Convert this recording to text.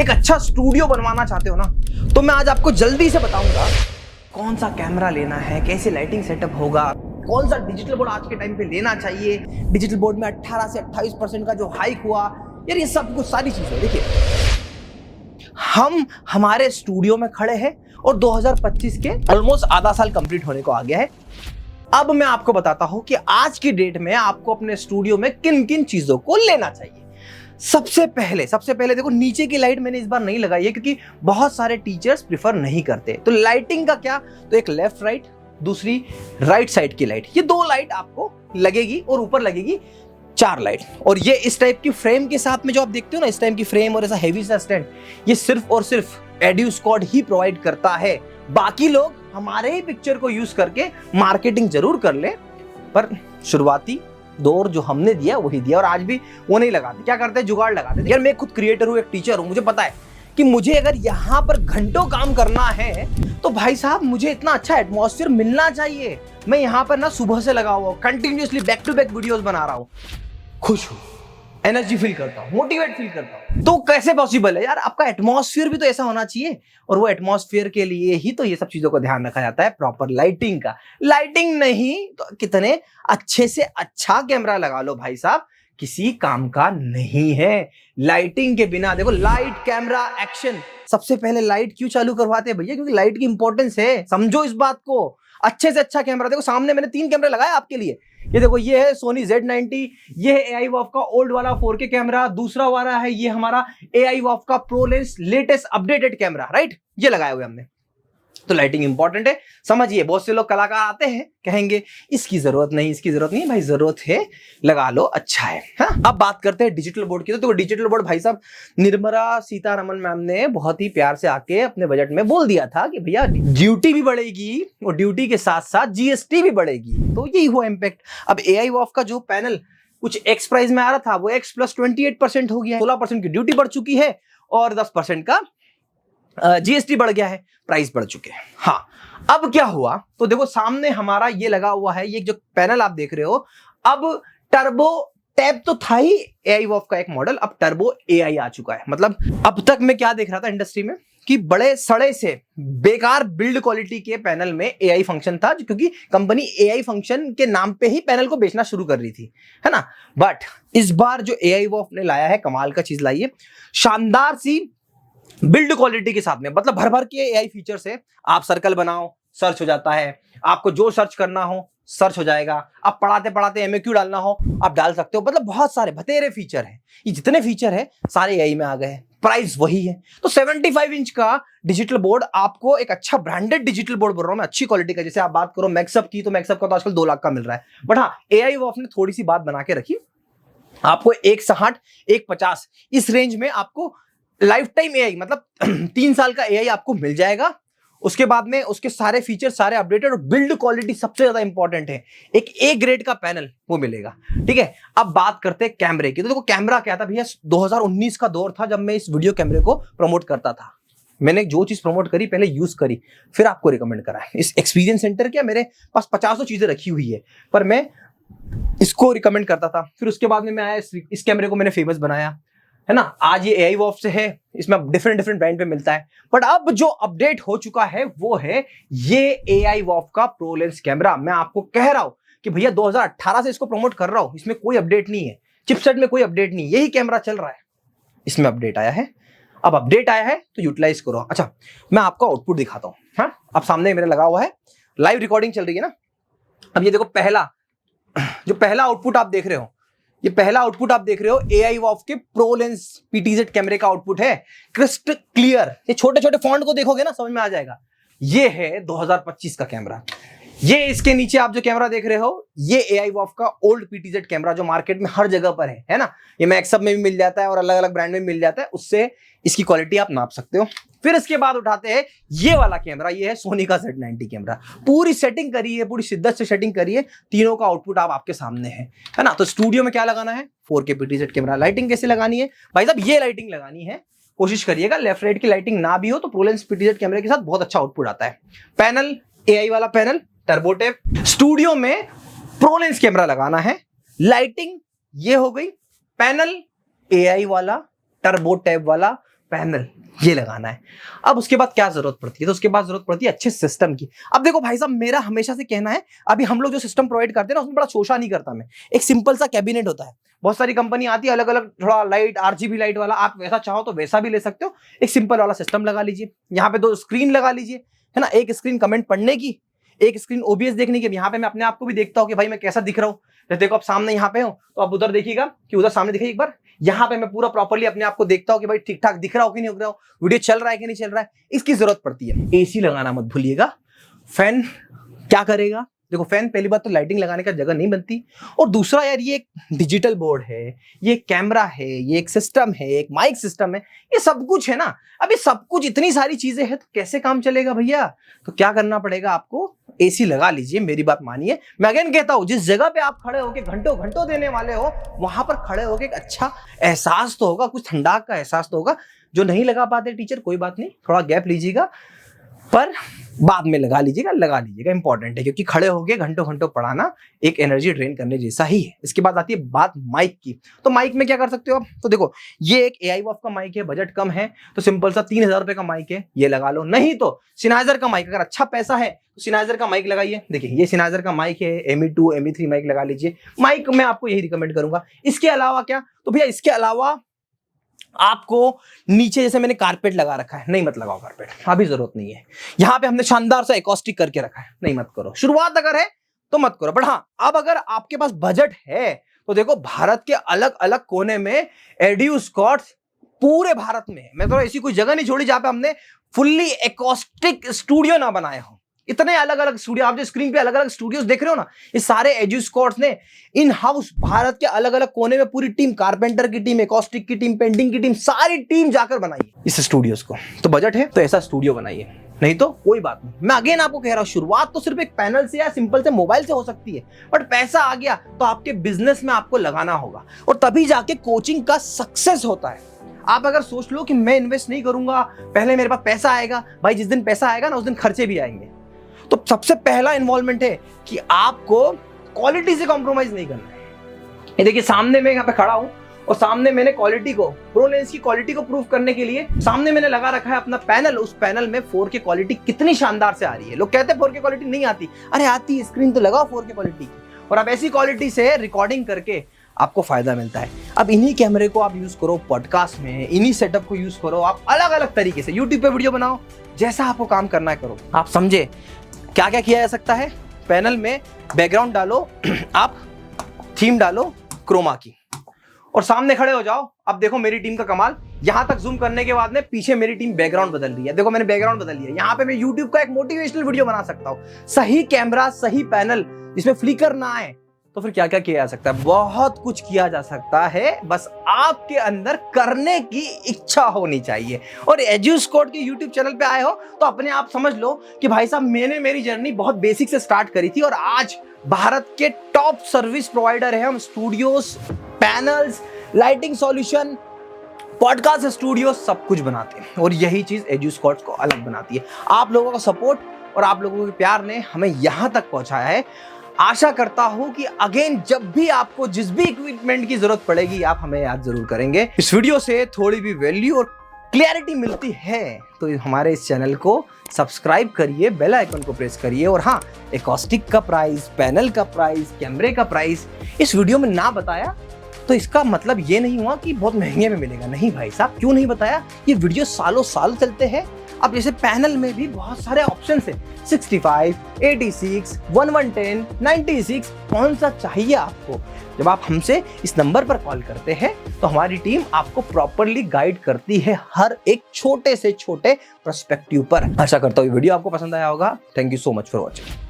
एक अच्छा स्टूडियो बनवाना चाहते हो ना, तो मैं आज आपको जल्दी से बताऊंगा कौन सा कैमरा लेना है, कैसे लाइटिंग सेटअप होगा, कौन सा डिजिटल बोर्ड आज के टाइम पे लेना चाहिए। डिजिटल बोर्ड में 18 से 28% का जो हाइक हुआ यार, ये सब कुछ सारी चीजें देखिए। हम हमारे स्टूडियो में खड़े हैं और 2025 के ऑलमोस्ट आधा साल कंप्लीट होने को आ गया है। अब मैं आपको बताता हूं कि आज की डेट में आपको अपने स्टूडियो में किन किन चीजों को लेना चाहिए। सबसे पहले देखो, नीचे की लाइट मैंने इस बार नहीं लगाई है क्योंकि बहुत सारे टीचर्स प्रिफर नहीं करते। तो लाइटिंग का क्या, तो एक लेफ्ट राइट, दूसरी राइट साइड की लाइट, ये दो लाइट आपको लगेगी और ऊपर लगेगी 4 लाइट। और ये इस टाइप की फ्रेम के साथ में जो आप देखते हो ना, इस टाइप की फ्रेम और ऐसा हेवी सा स्टैंड, ये सिर्फ और सिर्फ एड्यूस्कॉर्ड ही प्रोवाइड करता है। बाकी लोग हमारे ही पिक्चर को यूज करके मार्केटिंग जरूर कर ले, पर शुरुआती दौर जो हमने दिया वही दिया, और आज भी वो नहीं लगाते। क्या करते हैं, जुगाड़ लगाते हैं। यार मैं खुद क्रिएटर हूँ, एक टीचर हूँ, मुझे पता है कि मुझे अगर यहाँ पर घंटों काम करना है तो भाई साहब मुझे इतना अच्छा एटमॉस्फेयर मिलना चाहिए। मैं यहाँ पर ना सुबह से लगा हुआ हूँ, continuously back to back videos बना रहा हूँ, खुश हूँ, एनर्जी फील करता हूँ, मोटिवेट फील करता हूँ। तो कैसे पॉसिबल है यार, आपका एटमॉस्फेयर भी तो ऐसा होना चाहिए, और वो एटमॉस्फेयर के लिए ही तो ये सब चीजों का ध्यान रखा जाता है, प्रॉपर लाइटिंग का। लाइटिंग नहीं तो कितने अच्छे से अच्छा कैमरा लगा लो भाई साहब, किसी काम का नहीं है। लाइटिंग के बिना देखो, लाइट कैमरा एक्शन, सबसे पहले लाइट क्यों चालू करवाते हैं भैया, क्योंकि लाइट की इंपॉर्टेंस है, समझो इस बात को। अच्छे से अच्छा कैमरा देखो, सामने मैंने 3 कैमरे लगाए आपके लिए। ये देखो, ये है सोनी Z90, ये है AI वॉफ का ओल्ड वाला 4K कैमरा, दूसरा वाला है ये हमारा AI वॉफ का pro lens latest updated camera, right, ये लगाए हुए हमने। तो लाइटिंग इंपॉर्टेंट है, समझिए। बहुत से लोग कलाकार आते हैं, कहेंगे इसकी जरूरत नहीं, इसकी जरूरत नहीं, भाई जरूरत है, लगा लो, अच्छा है। हाँ, अब बात करते हैं डिजिटल बोर्ड की। तो डिजिटल बोर्ड भाई साहब, निर्मला सीतारमण मैम ने बहुत ही प्यार से आके अपने बजट में बोल दिया था कि भैया ड्यूटी भी बढ़ेगी और ड्यूटी के साथ साथ GST भी बढ़ेगी। तो यही हुआ इम्पैक्ट। अब AI वॉफ का जो पैनल कुछ एक्स प्राइस में आ रहा था, वो X + 28% हो गया है, 16% की ड्यूटी बढ़ चुकी है और 10% का GST बढ़ गया है, प्राइस बढ़ चुके हैं। हाँ, अब क्या हुआ, तो देखो सामने हमारा ये लगा हुआ है, ये जो पैनल आप देख रहे हो, अब टर्बो टैब तो था ही AI वॉफ का एक मॉडल, अब टर्बो AI आ चुका है। मतलब अब तक मैं क्या देख रहा था इंडस्ट्री में कि बड़े सड़े से बेकार बिल्ड क्वालिटी के पैनल में AI फंक्शन था, क्योंकि कंपनी AI फंक्शन के नाम पे ही पैनल को बेचना शुरू कर रही थी, है ना। बट इस बार जो AI वॉफ ने लाया है, कमाल का चीज लाई है, शानदार सी बिल्ड क्वालिटी के साथ में। मतलब भर भर के AI फीचर्स है। आप सर्कल बनाओ, सर्च हो जाता है, आपको जो सर्च करना हो सर्च हो जाएगा, आप पढ़ाते पढ़ाते MAQ डालना हो आप डाल सकते हो। मतलब बहुत सारे बतेरे फीचर हैं, ये जितने फीचर है सारे AI में आ गए हैं। प्राइस वही है। तो 75 इंच का डिजिटल बोर्ड आपको, एक अच्छा ब्रांडेड डिजिटल बोर्ड बोल रहा हूं मैं, अच्छी क्वालिटी का। जैसे आप बात करो मैक्सअप की, तो मैक्सअप का तो आजकल 2 लाख का मिल रहा है। बट हाँ, AI वॉफ ने थोड़ी सी बात बना के रखी, आपको 160 150 इस रेंज में आपको लाइफ टाइम AI, मतलब 3 साल का AI आपको मिल जाएगा। उसके बाद में उसके सारे फीचर सारे अपडेटेड, और बिल्ड क्वालिटी सबसे ज्यादा इंपॉर्टेंट है, एक A ग्रेड का पैनल वो मिलेगा। ठीक है, अब बात करते हैं कैमरे की। तो देखो कैमरा क्या था भैया, 2019 का दौर था जब मैं इस वीडियो कैमरे को प्रमोट करता था। मैंने जो चीज प्रमोट करी पहले यूज करी, फिर आपको रिकमेंड करा। इस एक्सपीरियंस सेंटर क्या, मेरे पास 50 चीजें रखी हुई है, पर मैं इसको रिकमेंड करता था। फिर उसके बाद में मैं आया, इस कैमरे को मैंने फेमस बनाया, है ना। आज ये AI वॉफ से है, इसमें डिफरेंट ब्रांड पे मिलता है। बट अब जो अपडेट हो चुका है वो है ये AI वॉफ का प्रो लेंस कैमरा। मैं आपको कह रहा हूं कि भैया 2018 से इसको प्रमोट कर रहा हूं, इसमें कोई अपडेट नहीं है, चिपसेट में कोई अपडेट नहीं, यही कैमरा चल रहा है, इसमें अपडेट आया है। अब अपडेट आया है तो यूटिलाइज करो। अच्छा, मैं आपको आउटपुट दिखाता हूं। हाँ, अब सामने मेरे लगा हुआ है, लाइव रिकॉर्डिंग चल रही है ना। अब ये देखो, पहला आउटपुट आप देख रहे हो, ये पहला आउटपुट आप देख रहे हो AI वॉफ के प्रो लेंस PTZ कैमरे का आउटपुट है, क्रिस्प क्लियर। ये छोटे छोटे फॉन्ट को देखोगे ना, समझ में आ जाएगा। ये है 2025 का कैमरा। ये इसके नीचे आप जो कैमरा देख रहे हो, ये AI वॉफ का ओल्ड PTZ कैमरा, जो मार्केट में हर जगह पर है ना। ये मैक्सअप में भी मिल जाता है और अलग अलग ब्रांड में मिल जाता है, उससे इसकी क्वालिटी आप नाप सकते हो। फिर इसके बाद उठाते हैं ये वाला कैमरा, ये है सोनी का Z90 कैमरा। पूरी सेटिंग करी है, पूरी शिद्दत से सेटिंग करी है, तीनों का आउटपुट आप आपके सामने है ना। तो स्टूडियो में क्या लगाना है, 4K PTZ कैमरा। लाइटिंग कैसे लगानी है भाई साहब, ये लाइटिंग लगानी है। कोशिश करिएगा लेफ्ट राइट की लाइटिंग ना भी हो तो प्रो लेंस PTZ कैमरे के साथ बहुत अच्छा आउटपुट आता है। पैनल AI वाला पैनल, टर्बो टैब। स्टूडियो में प्रो लेंस कैमरा लगाना है, लाइटिंग ये हो गई, पैनल AI वाला, टर्बो टैब वाला, पैनल ये लगाना है। अब उसके बाद क्या जरूरत पड़ती है, तो उसके बाद जरूरत पड़ती है अच्छे सिस्टम की। अब देखो भाई साहब, मेरा हमेशा से कहना है, अभी हम लोग जो सिस्टम प्रोवाइड करते हैं ना, उसमें बड़ा शोशा नहीं करता मैं। एक सिंपल सा कैबिनेट होता है, बहुत सारी कंपनी आती है अलग अलग, थोड़ा लाइट आरजीबी लाइट वाला, आप वैसा चाहो तो वैसा भी ले सकते हो। एक सिंपल वाला सिस्टम लगा लीजिए, यहाँ पे 2 स्क्रीन लगा लीजिए, है ना, एक स्क्रीन कमेंट पढ़ने की, एक स्क्रीन ओबीएस देखने की। यहाँ पे मैं अपने आप को भी देखता हूँ कि भाई मैं कैसा दिख रहा हूँ। जैसे देखो आप सामने यहाँ पे हो तो आप उधर देखिएगा कि उधर सामने दिखाई एक बार, यहाँ पे मैं पूरा प्रॉपर्ली अपने आप को देखता हूँ कि भाई ठीक ठाक दिख रहा हो कि नहीं दिख रहा हो, वीडियो चल रहा है कि नहीं चल रहा है। इसकी जरूरत पड़ती है। एसी लगाना मत भूलिएगा। फैन क्या करेगा, देखो फैन पहली बात तो लाइटिंग लगाने का जगह नहीं बनती, और दूसरा यार ये एक डिजिटल बोर्ड है, ये एक कैमरा है, ये एक सिस्टम है, एक माइक सिस्टम है, ये सब कुछ है ना। अब ये सब कुछ इतनी सारी चीजें हैं तो कैसे काम चलेगा भैया। तो क्या करना पड़ेगा आपको, एसी लगा लीजिए। मेरी बात मानिए, मैं अगेन कहता हूं, जिस जगह पे आप खड़े होके घंटों घंटों देने वाले हो, वहां पर खड़े होके एक अच्छा एहसास तो होगा, कुछ ठंडाक का एहसास तो होगा। जो नहीं लगा पाते टीचर, कोई बात नहीं, थोड़ा गैप लीजिएगा, पर बाद में लगा लीजिएगा, इंपॉर्टेंट है, क्योंकि खड़े होके घंटों घंटों पढ़ाना एक एनर्जी ड्रेन करने जैसा ही है। इसके बाद आती है बात माइक की। तो माइक में क्या कर सकते हो आप, तो देखो ये एक एआई वॉफ का माइक है, बजट कम है तो सिंपल सा 3000 रुपए का माइक है, ये लगा लो। नहीं तो सिनाइजर का माइक, अगर अच्छा पैसा है तो सिनाइजर का माइक लगाइए। देखिए ये सिनाइजर का माइक है, ME2 ME3 माइक लगा लीजिए। माइक मैं आपको यही रिकमेंड करूंगा। इसके अलावा क्या, तो भैया इसके अलावा आपको नीचे जैसे मैंने कारपेट लगा रखा है, नहीं मत लगाओ कारपेट, अभी जरूरत नहीं है। यहां पे हमने शानदार सा एकॉस्टिक करके रखा है, नहीं मत करो। शुरुआत अगर है तो मत करो, बट हाँ अब अगर आपके पास बजट है तो देखो भारत के अलग अलग कोने में एड्यू स्कॉट्स, पूरे भारत में मैं तो ऐसी कोई जगह नहीं छोड़ी जहां पे हमने फुल्ली एकॉस्टिक स्टूडियो ना बनाए हो। इतने अलग अलग स्टूडियो, आप जो स्क्रीन पे अलग अलग स्टूडियोज देख रहे हो ना, ये सारे एड्यू स्कॉट्स ने इन हाउस भारत के अलग अलग कोने में पूरी टीम, कारपेंटर की टीम, एकॉस्टिक की टीम, पेंटिंग की टीम, सारी टीम जाकर बनाई इस स्टूडियोज को। तो बजट है तो ऐसा स्टूडियो बनाइए, नहीं तो कोई बात नहीं। मैं अगेन आपको कह रहा हूं, शुरुआत तो सिर्फ एक पैनल से या सिंपल से मोबाइल से हो सकती है, बट पैसा आ गया तो आपके बिजनेस में आपको लगाना होगा, और तभी जाके कोचिंग का सक्सेस होता है। आप अगर सोच लो कि मैं इन्वेस्ट नहीं करूंगा, पहले मेरे पास पैसा आएगा, भाई जिस दिन पैसा आएगा ना उस दिन खर्चे भी आएंगे। तो सबसे पहला इन्वॉल्वमेंट है कि आपको क्वालिटी से कॉम्प्रोमाइज नहीं करना है। ये देखिए सामने मैं यहाँ पे खड़ा हूं और सामने मैंने क्वालिटी को, प्रो लेंस की क्वालिटी को प्रूव करने के लिए सामने मैंने लगा रखा है अपना पैनल। उस पैनल में 4K क्वालिटी कितनी शानदार से आ रही है। लोग कहते हैं 4K क्वालिटी नहीं आती, अरे आती है, स्क्रीन तो लगाओ 4K क्वालिटी की, और आप ऐसी क्वालिटी से रिकॉर्डिंग करके आपको फायदा मिलता है। अब इन्हीं कैमरे को आप यूज करो पॉडकास्ट में, इन्हीं सेटअप को यूज करो, आप अलग अलग तरीके से यूट्यूब पे वीडियो बनाओ, जैसा आपको काम करना है करो। आप समझे क्या क्या किया जा सकता है। पैनल में बैकग्राउंड डालो, आप थीम डालो क्रोमा की, और सामने खड़े हो जाओ। अब देखो मेरी टीम का कमाल, यहां तक जूम करने के बाद में पीछे मेरी टीम बैकग्राउंड बदल रही है। देखो मैंने बैकग्राउंड बदल लिया, यहां पे मैं यूट्यूब का एक मोटिवेशनल वीडियो बना सकता हूं। सही कैमरा, सही पैनल, जिसमें फ्लिकर ना आए, तो फिर क्या क्या किया जा सकता है, बहुत कुछ किया जा सकता है। बस आपके अंदर करने की इच्छा होनी चाहिए। और एड्यू स्कॉट के यूट्यूब चैनल पे आए हो तो अपने आप समझ लो कि भाई साहब मैंने मेरी जर्नी बहुत बेसिक से स्टार्ट करी थी, और आज भारत के टॉप सर्विस प्रोवाइडर है हम। Studios, panels, lighting solution, podcast studio, सब कुछ बनाते हैं, और यही चीज एड्यू स्कॉट को अलग बनाती है। आप लोगों का सपोर्ट और आप लोगों के प्यार ने हमें यहां तक पहुंचाया है। आशा करता हूं कि अगेन जब भी आपको जिस भी इक्विपमेंट की जरूरत पड़ेगी आप हमें याद जरूर करेंगे। इस वीडियो से थोड़ी भी वैल्यू और क्लैरिटी मिलती है तो हमारे इस चैनल को सब्सक्राइब करिए, बेल आइकन को प्रेस करिए। और हाँ, एकॉस्टिक का प्राइस, पैनल का प्राइस, कैमरे का प्राइस इस वीडियो में ना बताया तो इसका मतलब ये नहीं हुआ कि बहुत महंगे में मिलेगा। नहीं भाई साहब, क्यों नहीं बताया, ये वीडियो सालों साल चलते हैं। अब जैसे पैनल में भी बहुत सारे ऑप्शन है, 65, 86, 1110, 96, कौन सा चाहिए आपको। जब आप हमसे इस नंबर पर कॉल करते हैं तो हमारी टीम आपको प्रॉपरली गाइड करती है हर एक छोटे से छोटे पर्सपेक्टिव पर। आशा करता हूँ वीडियो आपको पसंद आया होगा। Thank you so much for watching.